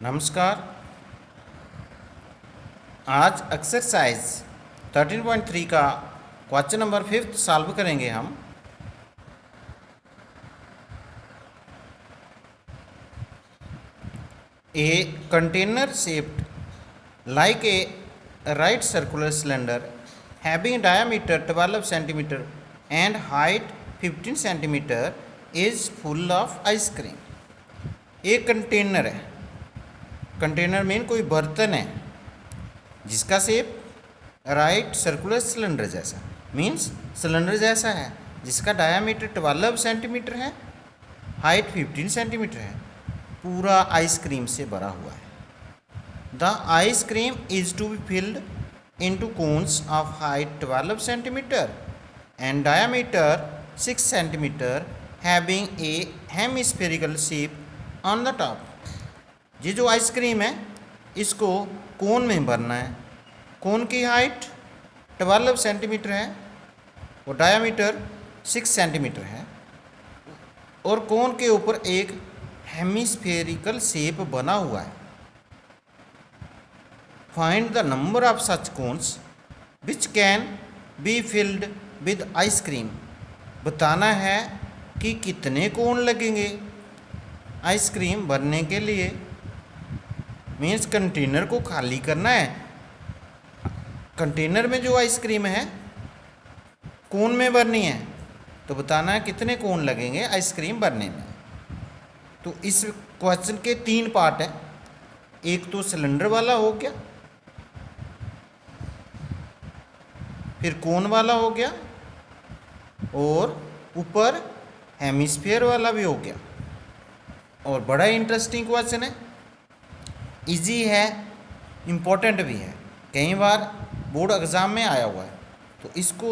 नमस्कार। आज एक्सरसाइज 13.3 का क्वेश्चन नंबर 5 सॉल्व करेंगे हम। A container shaped like a right circular cylinder having diameter 12 centimetre and height 15 centimetre is full of ice cream. एक container है, container mean कोई बर्तन है जिसका शेप राइट सर्कुलर सिलेंडर जैसा मीन्स सिलेंडर जैसा है, जिसका डायामीटर 12 सेंटीमीटर है, हाइट 15 सेंटीमीटर है, पूरा आइसक्रीम से भरा हुआ है। The ice cream is to be filled into cones of height 12 centimetre and diameter 6 centimetre having a hemispherical shape on the top. ये जो आइसक्रीम है इसको कोन में भरना है। कोन की हाइट 12 सेंटीमीटर है और डायामीटर 6 सेंटीमीटर है और कोन के ऊपर एक हेमिस्फेरिकल शेप बना हुआ है। Find the number of such cones which can be filled with ice cream. बताना है कि कितने कोन लगेंगे आइसक्रीम भरने के लिए। मीन्स कंटेनर को खाली करना है। कंटेनर में जो आइसक्रीम है कोन में भरनी है, तो बताना है कितने कोन लगेंगे आइसक्रीम भरने में। तो इस क्वेश्चन के 3 पार्ट हैं। एक तो सिलेंडर वाला हो गया, फिर कोन वाला हो गया और ऊपर हेमिस्फीयर वाला भी हो गया। और बड़ा इंटरेस्टिंग क्वेश्चन है, इजी है, इम्पोर्टेंट भी है, कई बार बोर्ड एग्ज़ाम में आया हुआ है। तो इसको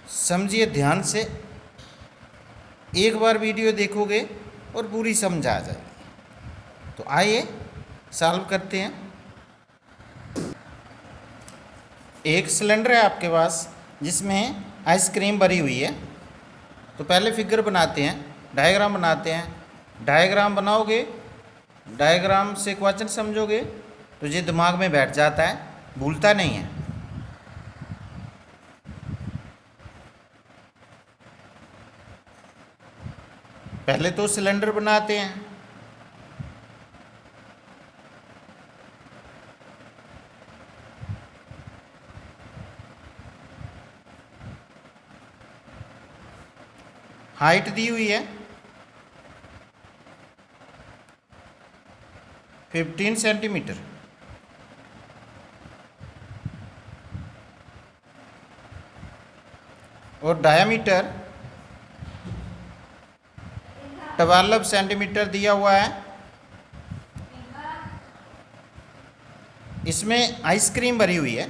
समझिए ध्यान से, एक बार वीडियो देखोगे और पूरी समझ आ जाएगी। तो आइए सॉल्व करते हैं। एक सिलेंडर है आपके पास जिसमें आइसक्रीम भरी हुई है। तो पहले फिगर बनाते हैं, डायग्राम बनाते हैं। डायग्राम बनाओगे, डायग्राम से क्वेश्चन समझोगे तो ये दिमाग में बैठ जाता है, भूलता नहीं है। पहले तो सिलेंडर बनाते हैं। हाइट दी हुई है 15 सेंटीमीटर और डायामीटर 12 सेंटीमीटर दिया हुआ है। इसमें आइसक्रीम भरी हुई है।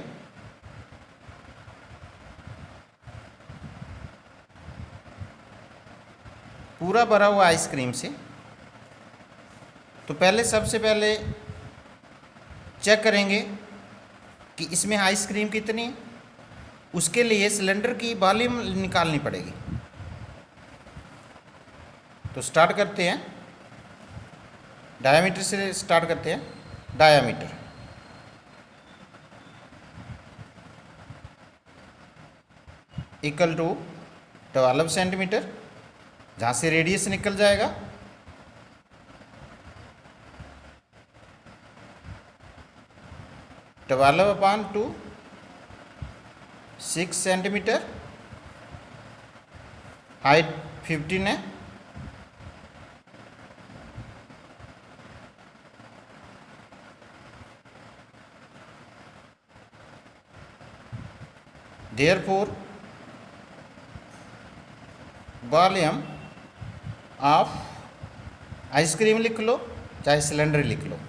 पूरा भरा हुआ आइसक्रीम से। तो पहले सबसे पहले चेक करेंगे कि इसमें आइसक्रीम कितनी है। उसके लिए सिलेंडर की वॉल्यूम निकालनी पड़ेगी। तो स्टार्ट करते हैं, डायामीटर से स्टार्ट करते हैं। डायामीटर इक्वल टू 12 सेंटीमीटर, जहाँ से रेडियस निकल जाएगा। ट्वेल्व अपान 2 6 सेंटीमीटर, हाइट 15 है। देयरफॉर वॉल्यूम ऑफ आइसक्रीम लिख लो चाहे सिलेंडर लिख लो।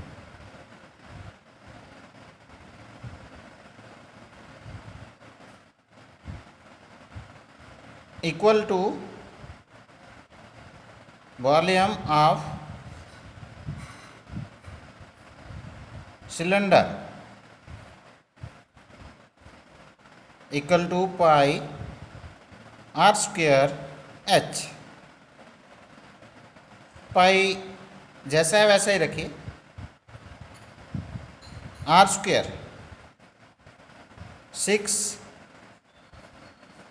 Equal to volume of cylinder equal to pi r² h। Pi जैसा है वैसा ही रखिए। R square 6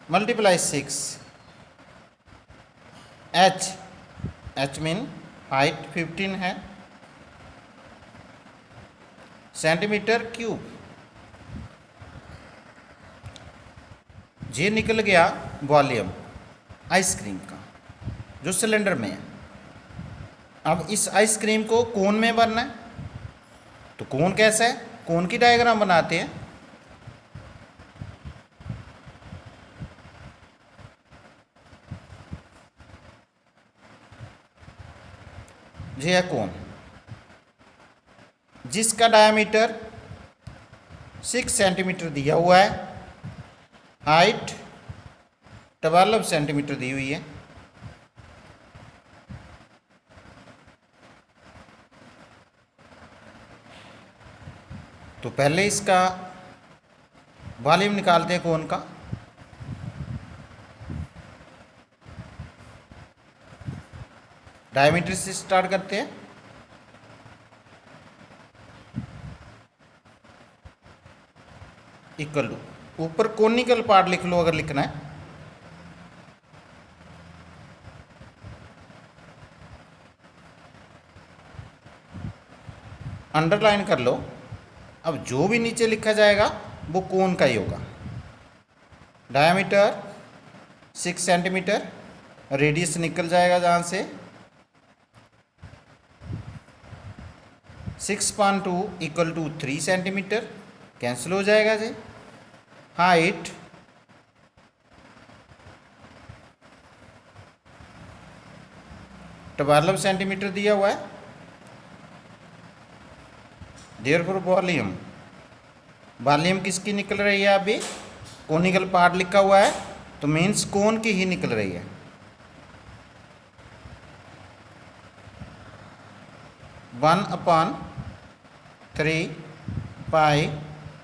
multiply 6 H mean height 15 है, सेंटीमीटर क्यूब। ये निकल गया वॉल्यूम आइसक्रीम का जो सिलेंडर में है। अब इस आइसक्रीम को कोन में भरना है, तो कोन कैसा है, कोन की डायग्राम बनाते हैं। ये है कोन जिसका डायमीटर 6 सेंटीमीटर दिया हुआ है, हाइट 12 सेंटीमीटर दी हुई है। तो पहले इसका वॉल्यूम निकालते हैं कोन का। डायमीटर से स्टार्ट करते हैं। इक्वल टू ऊपर कोनिकल पार्ट लिख लो अगर लिखना है। अंडरलाइन कर लो। अब जो भी नीचे लिखा जाएगा वो कोन का ही होगा। डायमीटर 6 सेंटीमीटर, रेडियस निकल जाएगा जहाँ से 6.2 इक्वल टू 3 सेंटीमीटर, कैंसिल हो जाएगा जी। हाइट 12 सेंटीमीटर दिया हुआ है। देयरफॉर वॉल्यूम किसकी निकल रही है, अभी कोनिकल पार्ट लिखा हुआ है तो मीन्स कोन की ही निकल रही है। One upon 3 pi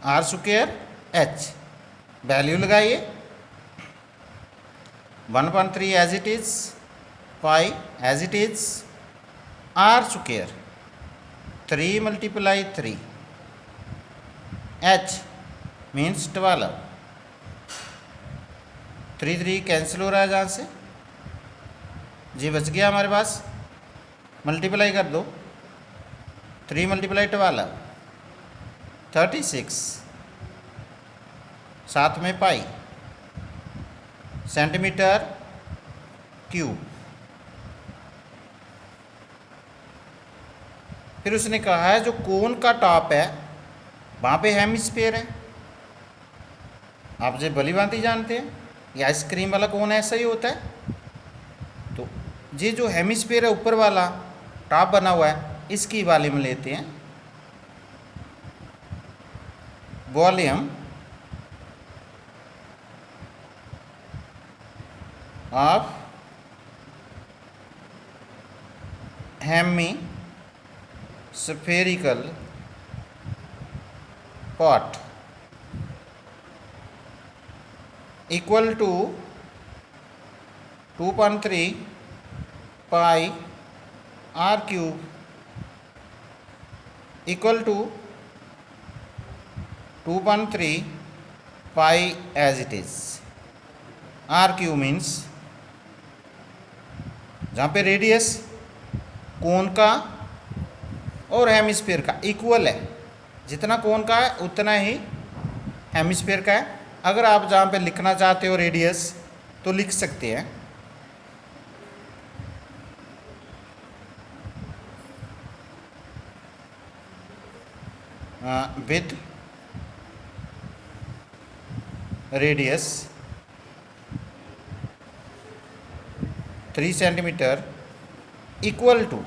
r square h, value लगाइए। 1/3 as it is, pi as it is, r square 3 multiply 3, h means 12। 3 cancel हो रहा है जहाँ से, जी बच गया हमारे पास। मल्टीप्लाई कर दो, 3 मल्टीप्लाई 12 36, साथ में पाई, सेंटीमीटर क्यूब। फिर उसने कहा है जो कोन का टॉप है वहाँ पे हेमिस्फीयर है। आप जो भली भांति जानते हैं ये आइसक्रीम वाला कोन ऐसा ही होता है। तो ये जो हेमिस्फीयर है ऊपर वाला टॉप बना हुआ है, इसकी वॉल्यूम लेते हैं। Volume of hemispherical pot equal to 2.3 pi r cube equal to 2.3 pi as it is. R cube means जहाँ पे रेडियस कोन का और हेमिस्फीयर का इक्वल है, जितना कोन का है उतना ही हेमिस्फीयर का है। अगर आप जहाँ पे लिखना चाहते हो रेडियस तो लिख सकते हैं। With radius 3 centimetre equal to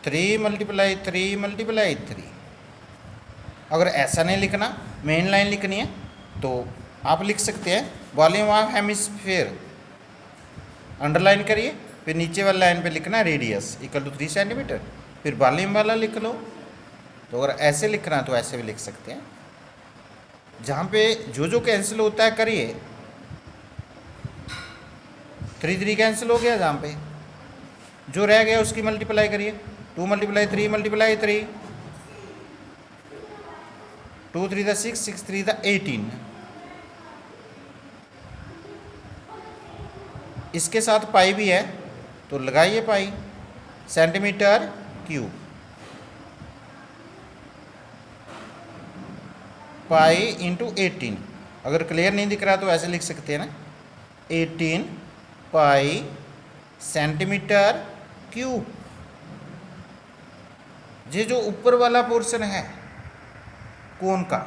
3 multiply 3 multiply 3। अगर ऐसा नहीं लिखना, मेन लाइन लिखनी है तो आप लिख सकते हैं वॉल्यूम ऑफ हेमिस्फीयर, अंडरलाइन करिए, फिर नीचे वाली लाइन पे लिखना है रेडियस इक्वल टू 3 सेंटीमीटर, फिर वॉल्यूम वाला लिख लो। तो अगर ऐसे लिखना है तो ऐसे भी लिख सकते हैं। जहाँ पे जो कैंसिल होता है करिए। 3 कैंसिल हो गया जहाँ पे, जो रह गया उसकी मल्टीप्लाई करिए, 2 मल्टीप्लाई 3 मल्टीप्लाई 3, 2 3 द 6, 6 3 द 18। इसके साथ पाई भी है तो लगाइए पाई, सेंटीमीटर क्यूब, पाई इंटू 18। अगर क्लियर नहीं दिख रहा तो ऐसे लिख सकते हैं ना, 18 पाई सेंटीमीटर क्यूब। ये जो ऊपर वाला पोर्शन है कोन का,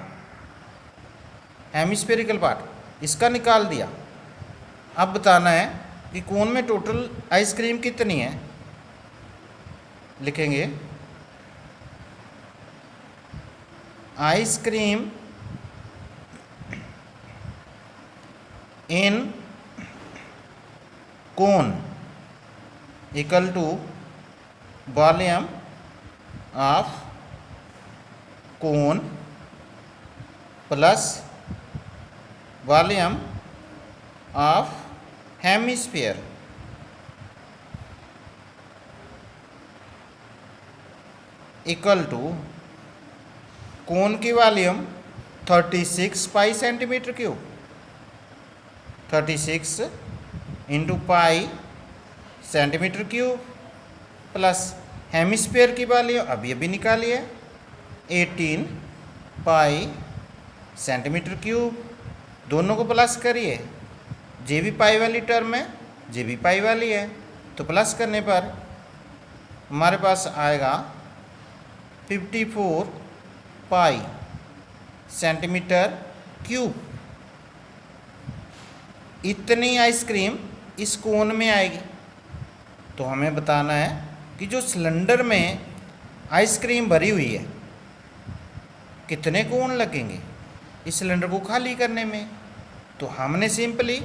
हेमिस्फेरिकल पार्ट, इसका निकाल दिया। अब बताना है कि कोन में टोटल आइसक्रीम कितनी है। लिखेंगे ice cream in cone equal to volume of cone plus volume of hemisphere. Equal to cone की volume 36 pi centimetre cube, 36 into pi centimetre cube plus hemisphere की वॉल्यूम अभी निकाली है 18 पाई सेंटीमीटर क्यूब। दोनों को प्लस करिए, जे भी पाई वाली टर्म है जे भी पाई वाली है, तो प्लस करने पर हमारे पास आएगा 54 पाई सेंटीमीटर क्यूब। इतनी आइसक्रीम इस कोन में आएगी। तो हमें बताना है कि जो सिलेंडर में आइसक्रीम भरी हुई है कितने कोन लगेंगे इस सिलेंडर को खाली करने में। तो हमने सिंपली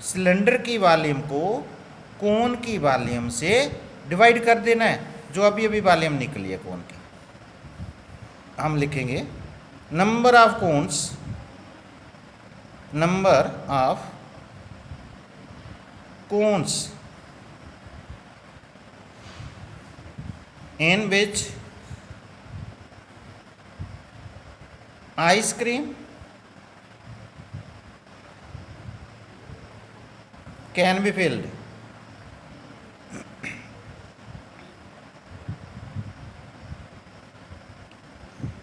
सिलेंडर की वॉल्यूम को कोन की वॉल्यूम से डिवाइड कर देना है, जो अभी वॉल्यूम निकली है कोन की। हम लिखेंगे number of cones, number of cones in which ice cream can be filled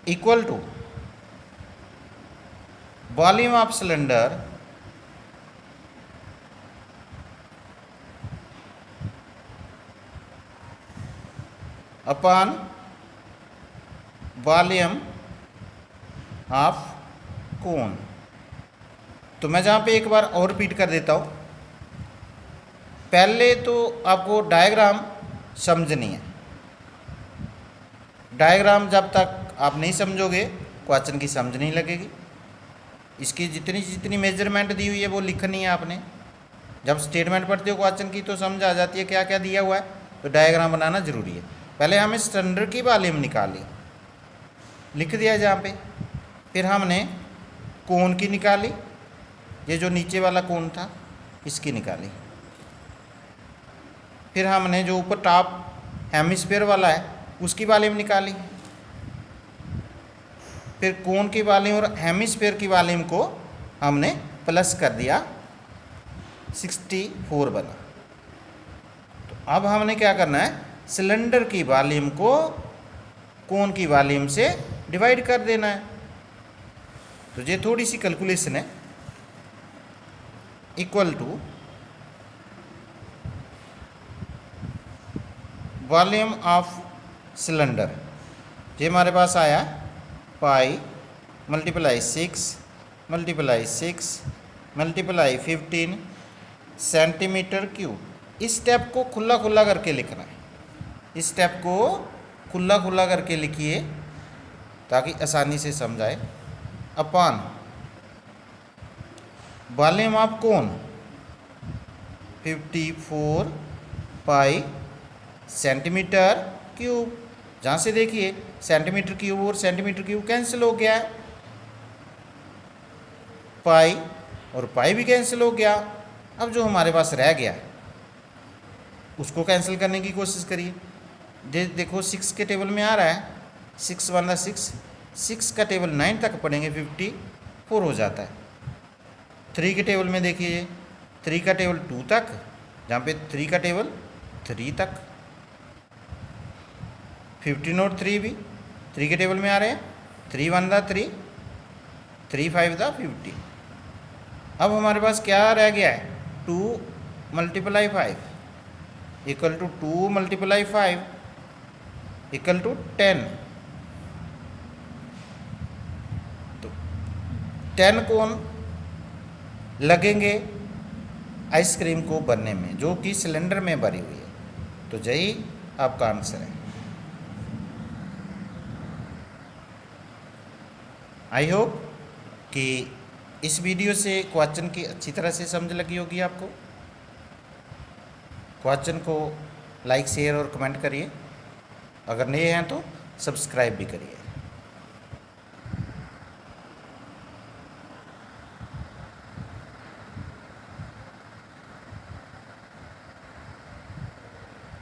equal to volume of cylinder upon volume of कोन। तो मैं जहाँ पे एक बार और रिपीट कर देता हूँ। पहले तो आपको डायग्राम समझनी है। डायग्राम जब तक आप नहीं समझोगे क्वेश्चन की समझ नहीं लगेगी। इसकी जितनी जितनी मेजरमेंट दी हुई है वो लिखनी है आपने। जब स्टेटमेंट पढ़ते हो क्वेश्चन की तो समझ आ जाती है क्या क्या दिया हुआ है, तो डायग्राम बनाना जरूरी है। पहले हमें सिलेंडर की वॉल्यूम निकाली, लिख दिया जहाँ पे। फिर हमने कोन की निकाली, ये जो नीचे वाला कोन था इसकी निकाली। फिर हमने जो ऊपर टॉप हेमिस्फीयर वाला है उसकी वॉल्यूम निकाली। फिर कोन की वॉल्यूम और हेमिस्फीयर की वॉल्यूम को हमने प्लस कर दिया, 64 बना। तो अब हमने क्या करना है, सिलेंडर की वॉल्यूम को कोन की वॉल्यूम से डिवाइड कर देना है। तो ये थोड़ी सी कैलकुलेशन है। Equal to volume of cylinder, ये हमारे पास आया pi multiply 6 multiply 6 multiply 15 centimetre cube. इस स्टेप को खुला खुला करके लिखना है। इस स्टेप को खुला खुला करके लिखिए ताकि आसानी से समझाए। Upon volume of cone 54 pi centimetre cube. जहाँ से देखिए सेंटीमीटर क्यूब और सेंटीमीटर क्यूब कैंसिल हो गया है, पाई और पाई भी कैंसिल हो गया। अब जो हमारे पास रह गया उसको कैंसिल करने की कोशिश करिए। देखो 6 के टेबल में आ रहा है, 6 वन 6, 6 का टेबल 9 तक पढ़ेंगे 54 हो जाता है। 3 के टेबल में देखिए 3 का टेबल 2 तक, जहाँ पे 3 का टेबल 3 तक, 15 और 3 भी 3 के टेबल में आ रहे हैं। 3 वन 3, 3 5 50। अब हमारे पास क्या रह गया है, 2 × 5 इक्वल टू 2 × 5 इक्वल टू 10। तो 10 कोण लगेंगे आइसक्रीम को भरने में, जो कि सिलेंडर में भरी हुई है। तो यही आपका आंसर है। आई होप कि इस वीडियो से क्वेश्चन की अच्छी तरह से समझ लगी होगी आपको। क्वेश्चन को लाइक शेयर और कमेंट करिए, अगर नए हैं तो सब्सक्राइब भी करिए।